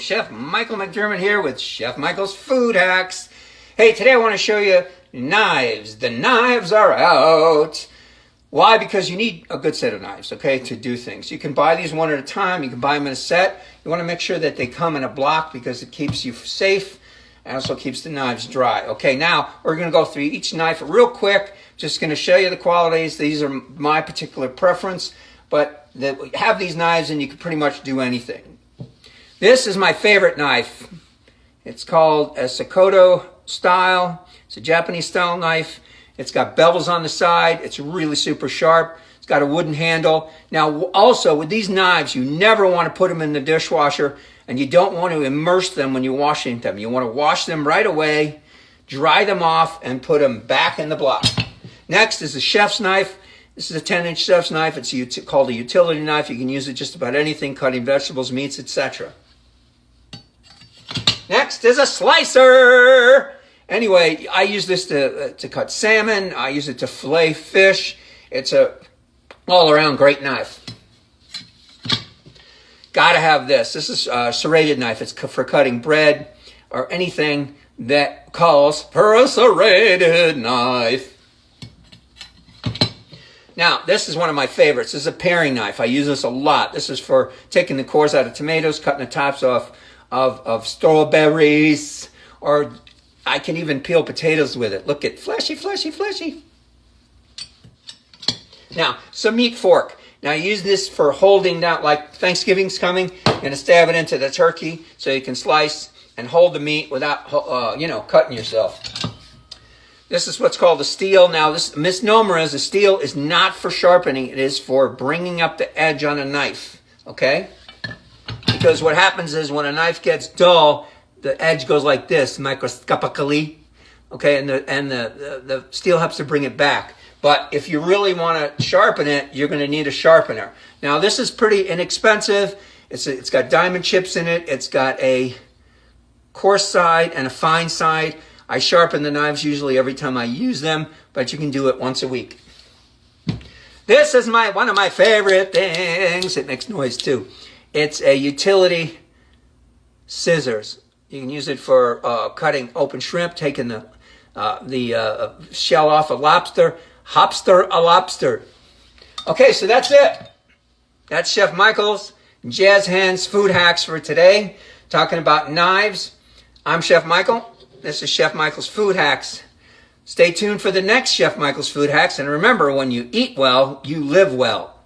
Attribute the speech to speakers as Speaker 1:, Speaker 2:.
Speaker 1: Chef Michael McDermott here with Chef Michael's Food Hacks. Hey, today I want to show you knives. The knives are out. Why? Because you need a good set of knives, okay, to do things. You can buy these one at a time. You can buy them in a set. You want to make sure that they come in a block because it keeps you safe and also keeps the knives dry. Okay, now we're going to go through each knife real quick. Just going to show you the qualities. These are my particular preference, but have these knives and you can pretty much do anything. This is my favorite knife. It's called a Sakoto style. It's a Japanese style knife. It's got bevels on the side. It's really super sharp. It's got a wooden handle. Now also with these knives, you never want to put them in the dishwasher and you don't want to immerse them when you're washing them. You want to wash them right away, dry them off, and put them back in the block. Next is a chef's knife. This is a 10-inch chef's knife. It's called a utility knife. You can use it just about anything, cutting vegetables, meats, etc. Next is a slicer. Anyway, I use this to cut salmon. I use it to fillet fish. It's a all-around great knife. Gotta have this. This is a serrated knife. It's for cutting bread or anything that calls for a serrated knife. Now, this is one of my favorites. This is a paring knife. I use this a lot. This is for taking the cores out of tomatoes, cutting the tops off of strawberries, or I can even peel potatoes with it. Look at fleshy, fleshy, fleshy. Now, some meat fork. Now, I use this for holding down, like Thanksgiving's coming, you're going to stab it into the turkey so you can slice and hold the meat without, cutting yourself. This is what's called a steel. Now, this misnomer is a steel is not for sharpening. It is for bringing up the edge on a knife, okay? Because what happens is when a knife gets dull, the edge goes like this, microscopically, okay? And the steel helps to bring it back. But if you really want to sharpen it, you're going to need a sharpener. Now, this is pretty inexpensive. It's got diamond chips in it. It's got a coarse side and a fine side. I sharpen the knives usually every time I use them, but you can do it once a week. This is one of my favorite things. It makes noise too. It's a utility scissors. You can use it for cutting open shrimp, taking the shell off a lobster. Hopster a lobster. Okay, so that's it. That's Chef Michael's Jazz Hands Food Hacks for today. Talking about knives. I'm Chef Michael. This is Chef Michael's Food Hacks. Stay tuned for the next Chef Michael's Food Hacks. And remember, when you eat well, you live well.